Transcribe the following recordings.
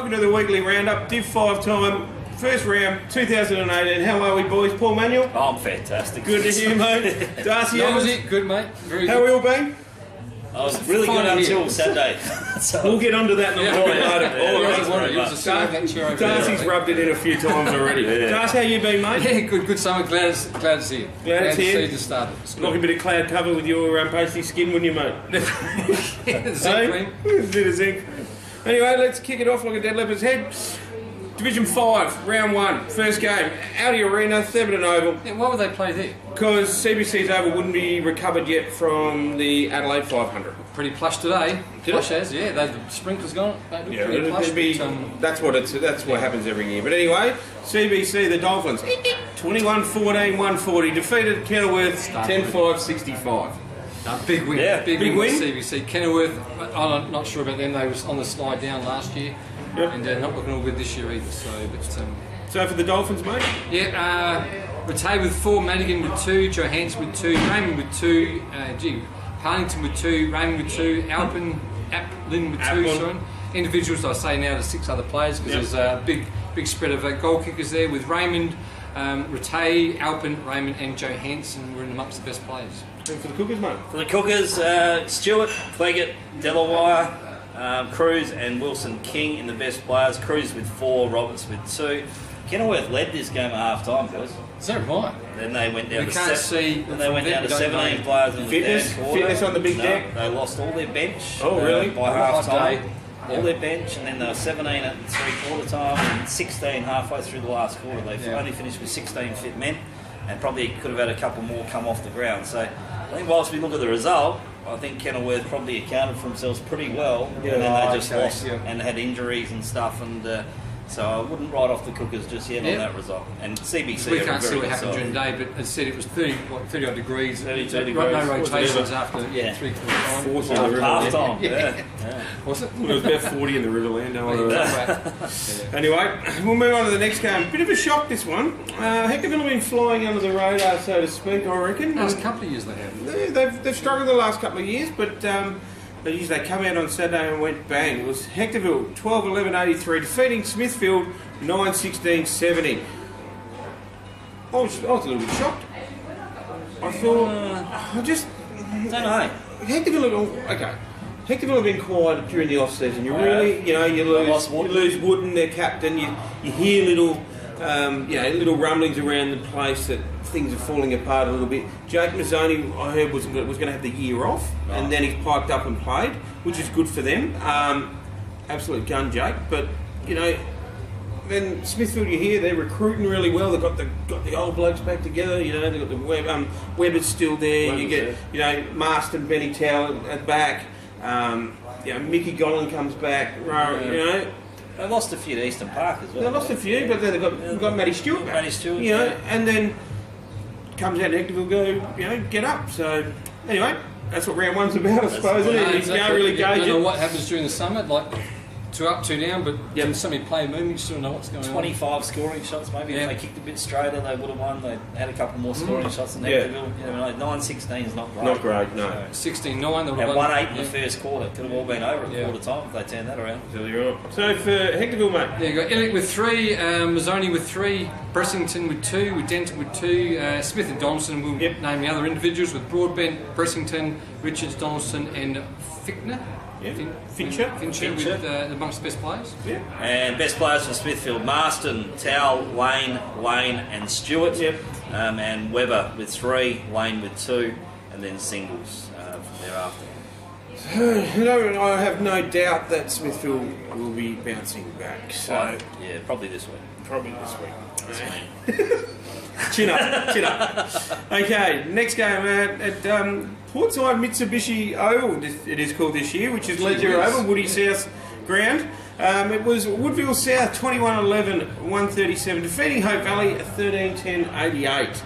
welcome to the weekly roundup, Div 5 time, first round, 2018. How are we, boys? Paul Manuel? Oh, I'm fantastic. Good to hear you, mate. Darcy, Knowlesy, good, mate. Very how good. we all been? I was really good until Saturday. So we'll get onto that in a little bit later. Darcy's rubbed it in a few times already. Darcy, how you been, mate? Yeah, good summer. Glad to see you. Glad to see you. To start. Like a bit of cloud cover with your pasty skin, wouldn't you, mate? Zinc cream. A bit of zinc. Anyway, let's kick it off like a dead leopard's head. Division 5, round 1, first game, Aldi Arena, Theberton Oval. Yeah, why would they play there? Because CBC's Oval wouldn't be recovered yet from the Adelaide 500. Pretty plush today. Plush as, yeah. The sprinklers gone. Yeah, pretty plush, that's what happens every year. But anyway, CBC, the Dolphins, 21-14, 140, defeated Kenilworth 10-5, 65. Big win. Yeah, big win. win. CBC. Kenilworth, I'm not sure about them. They was on the slide down last year. Yep. And not looking all good this year either. So for the Dolphins, mate? Yeah, Rattay with 4, Madigan with 2, Johansson with 2, Raymond with 2, Harlington with 2, Raymond with 2, Aplin with 2. Sorry. Individuals, I say now to 6 other players because there's a big spread of goal kickers there with Raymond, Rattay, Alpin, Raymond, and Johansson were in amongst the best players. And for the Cookers, mate? For the Cookers, Stewart, Fleggett, Delaware, Cruz and Wilson King in the best players. Cruz with 4, Roberts with 2. Kenilworth led this game at half time, boys. Is that right? Then they went down to 17 players in the third quarter. Fitness on the big deck. They lost all their bench. Oh, really? By half time. All their bench, and then they were 17 at 3/4 time and 16 halfway through the last quarter. They only finished with 16 fit men, and probably could have had a couple more come off the ground. So I think whilst we look at the result, I think Kenilworth probably accounted for themselves pretty well, and then they just lost and had injuries and stuff, and so I wouldn't write off the Cookers just yet on that result. And CBC, we can't see what happened during the day, but as I said, it was 30 odd degrees. 32 degrees. No rotations after 3/4 time. 40 in the Riverland. Half time. Was it? It was about 40 in the Riverland. Anyway, we'll move on to the next game. Bit of a shock, this one. Hectorville have been flying under the radar, so to speak, I reckon. Last couple of years they have. They've struggled the last couple of years, but they come out on Saturday and went bang. It was Hectorville 12-11-83, defeating Smithfield 9-16-70. I was a little bit shocked. I thought, I don't know. Hectorville have been quiet during the off-season. You really, you lose Wooden, their captain. You hear little rumblings around the place that things are falling apart a little bit. Jake Mazzoni, I heard, was going to have the year off, and then he's piped up and played, which is good for them. Absolute gun, Jake. But then Smithfield, you hear they're recruiting really well. They've got the old blokes back together. They've got the Webber's still there. You get Marston, Benny Tower at back. Mickey Gollan comes back. They lost a few to Eastern Park as well. They lost a few, but then they've got Matty Stewart back. Matty Stewart, and then comes out to Hectorville, get up. So anyway, that's what round one's about, I suppose. Isn't it? You can't really gauge it. I don't know what happens during the summer, like 2 up, 2 down, but so many play movements, you still know what's going on. 25 scoring shots, maybe. If they kicked a bit straighter, they would have won. They had a couple more scoring shots than Hectorville. 9-16 is not great. Not great, no. 16-9, they would have won 8 in the first quarter. Could have all been over at quarter time if they turned that around. So for Hectorville, mate. Yeah, you got Illick with 3, Mazzoni with 3, Bressington with 2, with Denton with 2, Smith and Donaldson will name the other individuals with Broadbent, Bressington, Richards, Donaldson, and Fickner. Fincher with amongst the best players. Yeah. And best players for Smithfield: Marston, Towell, Lane, and Stewart. And Webber with 3, Lane with 2, and then singles from thereafter. I have no doubt that Smithfield will be bouncing back. So Probably this week. Chin up. Okay, next game at Portside Mitsubishi Oval, it is called this year, which is Ledger Oval, Woody South ground. It was Woodville South 21-11-137, defeating Hope Valley 13-10-88.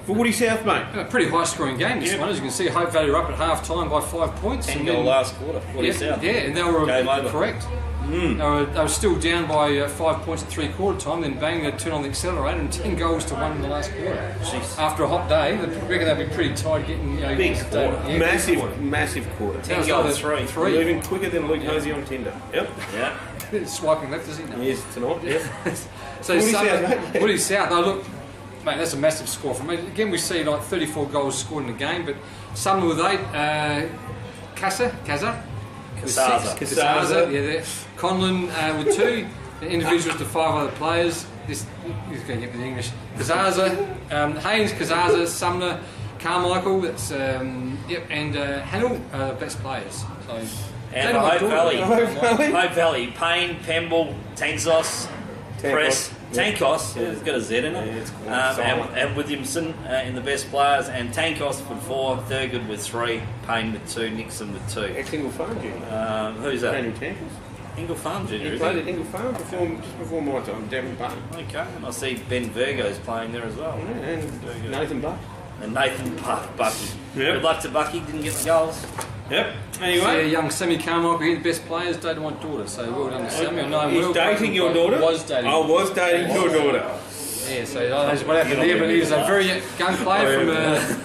For Woody South, mate. A pretty high-scoring game this one. As you can see, Hope Valley were up at half-time by 5 points. 10-goal last quarter, Woody South. Yeah, and they were correct. They were still down by 5 points at 3/4 time, then bang, they turned on the accelerator and 10 goals to 1 in the last quarter. Jeez. After a hot day, I reckon they'd be pretty tired getting big quarter. Massive quarter. 10 goals, 3. Moving quicker than Luke Hosey on Tinder. Yep. Yeah. swiping left, is he? No. He is tonight, yeah. So Woodville South, mate. Woodville South. Now look, mate, that's a massive score for me. Again, we see like 34 goals scored in the game, but some with 8. Casaza, yeah, there. Conlon with 2. The individuals to 5 other players. He's going to get me the English. Casaza, Haynes, Casaza, Sumner, Carmichael. That's and Hannell, best players. So. And for Hope Valley, Payne, Pemble, Tankos, Press, Tankos, it's got a Z in it, and Williamson in the best players, and Tankos with 4, Thurgood with 3, Payne with 2, Nixon with 2. Ex-Ingle Farm Junior. Who's that? Andrew Tankos. Ingle Farm Junior. He played at Ingle Farm just before my time, Devon Button. Okay, and I see Ben Virgo's playing there as well. Yeah, and Nathan Buck. And Nathan Bucky. Yep. Good luck to Bucky, didn't get the goals. Yep. Anyway. So, young Sammy Carmichael, he's the best players, dated my daughter, so well done to Sammy. He's dating your daughter? Was dating. I was dating your daughter. Yeah, so I don't know what happened there, but he was a very young player from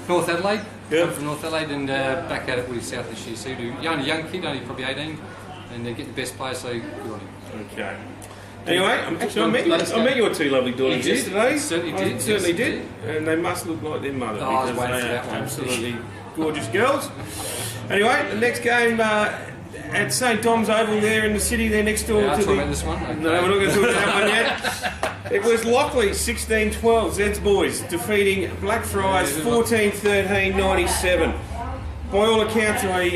North Adelaide. Yep. From North Adelaide and back at it with South this year. So only a young kid, only probably 18, and they get the best players, so good on him. Okay. Anyway, I met your 2 lovely daughters yesterday. Certainly did. And they must look like their mother. I was because waiting they for are that one. absolutely gorgeous girls. Anyway, the next game at St Dom's Oval there in the city, there next door I'll to talk about this one. Okay. No, we're not going to talk about that one yet. It was Lockleys 16-12, Zed's boys, defeating Blackfriars 14-13, 97. By all accounts, I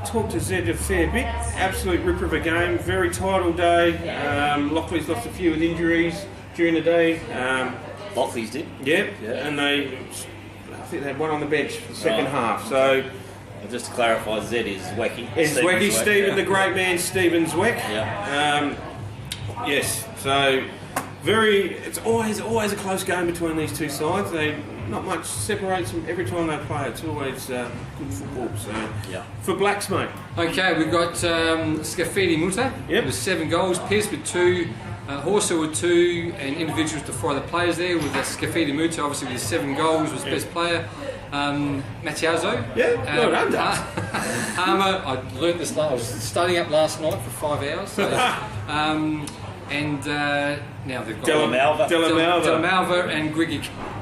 talked to Zed a fair bit. Absolute ripper of a game, very tight all day. Lockleys lost a few with injuries during the day. Lockleys did? Yeah, and I think they had one on the bench for the second half. So, just to clarify, Zed is Zwecky. It's Zwecky, Stephen, the great man, Stephen Zweck. Yeah. Yes, so it's always a close game between these two sides. Not much separates them every time they play. It's always good football. So for Blacks, mate. Okay, we've got Scafidi Muta with 7 goals, Pierce with 2, Horser with 2, and individuals to 4 other players there with Scafidi Muta, obviously with 7 goals, was best player. Mattiazzo. Well done, Harmer, I learnt this. I was studying up last night for 5 hours. So, and now they've got Delamalva and Griggy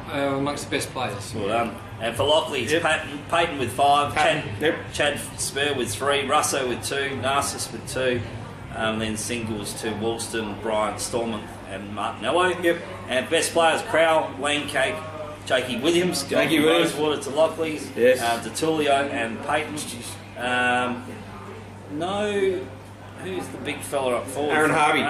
amongst the best players. Well done. And for Lockleys, Peyton with 5, Chad Spur with 3, Russo with 2, Narcissus with 2, and then singles to Woolston, Bryant, Stormont and Martinello. Yep. And best players, Crowell, Langcake, Jakey Williams, Rosewater to Lockleys, DeTulio and Peyton. Who's the big fella up forward? Aaron Harvey.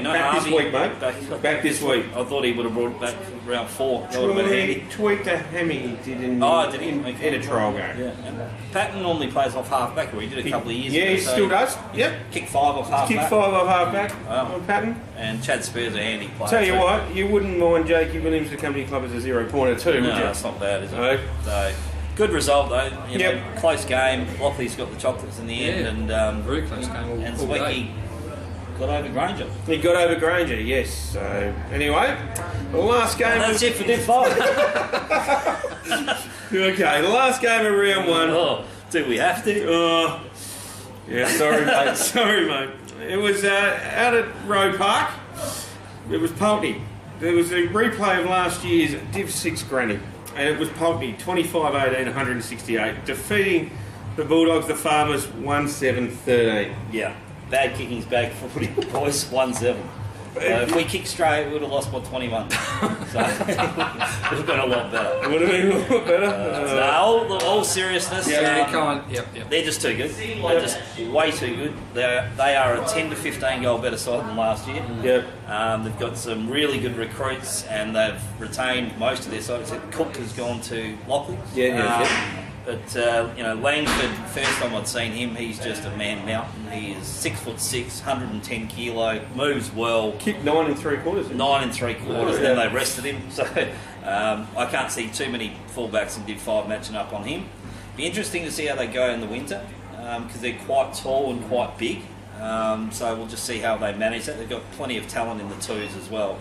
Back this week, mate. Back this week. I thought he would have brought it back for round 4. That would have been handy. Tweaked a hammy he did in a trial game. Yeah. And Patton normally plays off half back, or he did a couple of years ago. Yeah, he still does. Yep. Kick 5 off half back. Kick 5 off half back on Patton. And Chad Spear's a handy player. Tell you what, you wouldn't mind Jakey Williams to Company Club as a 0-pointer too, would you? No, it's not bad, is it? So, good result though. You know, close game. Lockleys got the chocolates in the end, and very close game. And Zwecky got over Granger. He got over Granger, yes. So anyway, the last game. That's it for Div 5. Okay, the last game of round 1. Oh, do we have to? Yeah, sorry, mate. Sorry, mate. It was out at Rowe Park. It was Pulteney. There was a replay of last year's Div 6 granny, and it was Pulteney 25-18, 168, defeating the Bulldogs, the Farmers 1-7-13. Yeah. Bad kicking's bad footy, boys. 1-7. If we kicked straight, we would have lost by 21. So it would have been a lot better. Would have been a lot better. All seriousness, they're just too good. They're just way too good. They are a 10 to 15 goal better side than last year. Yep. They've got some really good recruits, and they've retained most of their side. Except Cook has gone to Lockleys. But Langford, first time I'd seen him, he's just a man mountain. He is 6'6", 110 kilo, moves well. Kicked 9 3/4. 9 3/4. Then they rested him. So I can't see too many fullbacks in Div 5 matching up on him. Be interesting to see how they go in the winter because they're quite tall and quite big. So we'll just see how they manage that. They've got plenty of talent in the twos as well.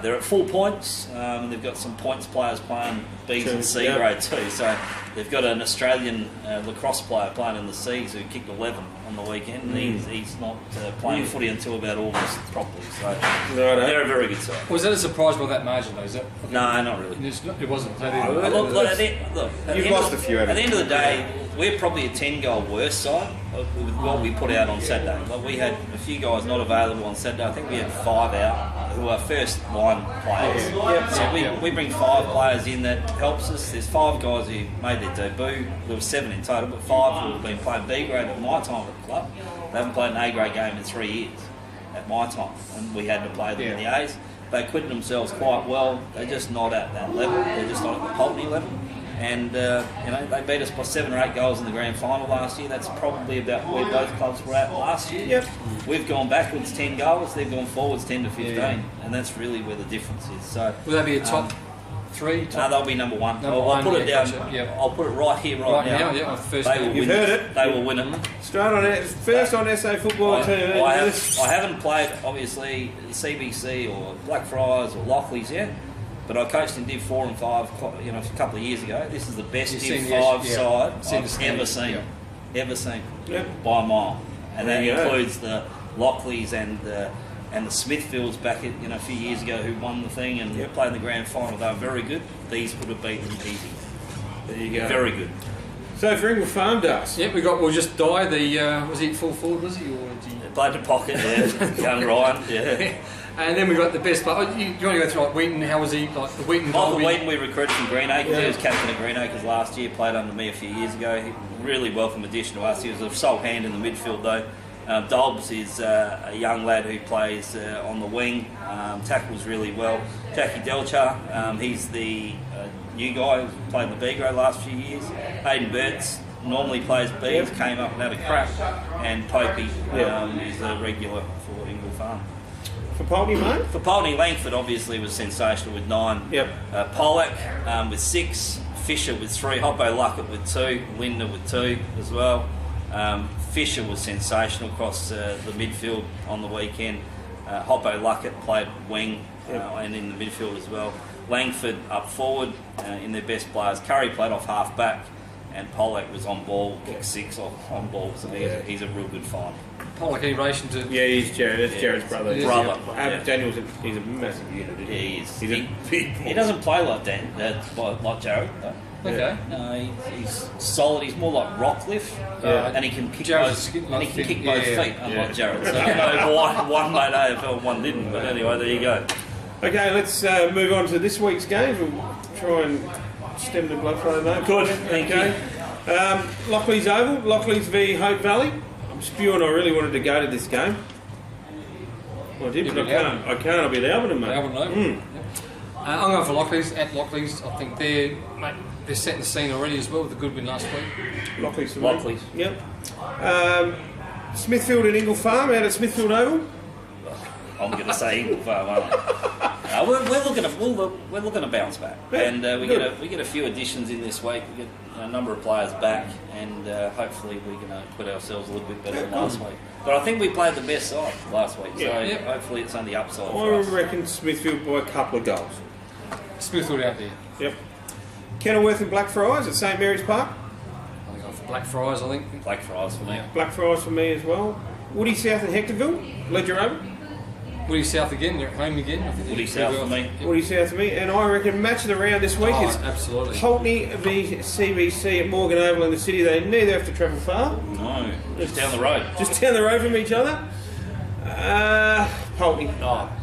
They're at full points, and they've got some points players playing Bs and C grade too. So they've got an Australian lacrosse player playing in the Cs who kicked 11 on the weekend, and he's not playing footy until about August properly. So they're a very good side. Was that a surprise by that margin though? Is it? No, not really. It wasn't. You've lost a few. At the end of the day, we're probably a 10-goal worse side with what we put out on Saturday. Like we had a few guys not available on Saturday. I think we had 5 out who are first line players. So we bring 5 players in that helps us. There's 5 guys who made their debut. There were 7 in total, but 5 who have been playing B grade at my time at the club. They haven't played an A grade game in 3 years at my time, and we had to play them in the A's. They acquitted themselves quite well. They're just not at that level. They're just not at the Pulteney level. And they beat us by 7 or 8 goals in the grand final last year. That's probably about where both clubs were at last year. Yep. We've gone backwards 10 goals. They've gone forwards 10 to 15, and that's really where the difference is. So will that be a top 3? No, they'll be number 1. Number I'll one, put it down. Gotcha. I'll put it right here, right now. Yeah, first they will You've win heard it. They will win it. Straight on it. First on SA football team. I haven't played obviously CBC or Blackfriars or Lockleys yet. But I coached in Div 4 and 5, a couple of years ago. This is the best Div 5 side I've ever seen. Ever seen. By a mile. And that includes the Lockleys and the Smithfields back at, a few years ago who won the thing and played in the grand final. They were very good. These would have beaten easy. There you go. Very good. So for Ingle Farm, Darcy. Yeah, we'll just die. Was he full forward, was he? Or Played the pocket, young Ryan, And then we got the best player. You want to go through like Wheaton? How was he? Like the Wheaton. Michael Wheaton, we recruited from Greenacres. He was captain of Greenacres last year. Played under me a few years ago. He, really welcome addition to us. He was a sole hand in the midfield though. Dobbs is a young lad who plays on the wing. Tackles really well. Jackie Delchar, he's the new guy who's played in the B grade last few years. Hayden Burtz normally plays B's. Came up and had a crack. And Popey is a regular for Ingle Farm. For Pulteney, mate? For Pulteney, Langford obviously was sensational with 9. Pollack with 6. Fisher with 3. Hoppo Luckett with 2. Linder with 2 as well. Fisher was sensational across the midfield on the weekend. Hoppo Luckett played wing and in the midfield as well. Langford up forward in their best players. Curry played off half back. And Pollack was on ball, kicked 6 on ball, so he's a real good find. Pollack in relation to... Yeah, he's Jared. That's Jared's brother. Daniel's he's a massive unit. Yeah, he is. He's a big boy. He doesn't play like Dan, like Jared, though. Okay. No, he's solid. He's more like Rockcliffe, and he can kick both feet, unlike Jared. So I know one made AFL, one didn't. But anyway, there you go. Okay, let's move on to this week's games. We'll try and stem the blood flow, mate. Good, thank you. Lockleys Oval, Lockleys v Hope Valley. I'm spewing. I really wanted to go to this game. Well, I did, but I can't. I'll be at Albion, mate. Albion, I'm going for Lockleys. At Lockleys, I think they're setting the scene already as well with the good win last week. Lockleys for Lockleys. Me. Yep. Smithfield and Ingle Farm out at Smithfield Oval. I'm going to say Ingle Farm, aren't I? We're looking to bounce back, and we get a few additions in this week. We get a number of players back, and hopefully we're going to put ourselves a little bit better than last week. But I think we played the best side last week, so hopefully it's on the upside. I reckon Smithfield by a couple of goals. Smithfield out there. Yep. Kenilworth and Blackfriars at St Mary's Park. I think I'm for Blackfriars. Blackfriars for me. Blackfriars for me as well. Woody South and Hectorville. Ledger Oval. Woody South again, they're at home again. I think Woody South for me. Woody South for me. And I reckon match of the round this week is absolutely. Pulteney v CBC at Morgan Oval in the city. They neither have to travel far. No, just down the road. Just down the road from each other. Pulteney.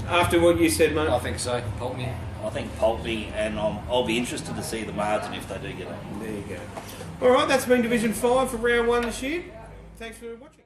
After what you said, mate. I think so. Pulteney. I think Pulteney, and I'll be interested to see the margin if they do get it. There you go. All right, that's been Division 5 for round 1 this year. Thanks for watching.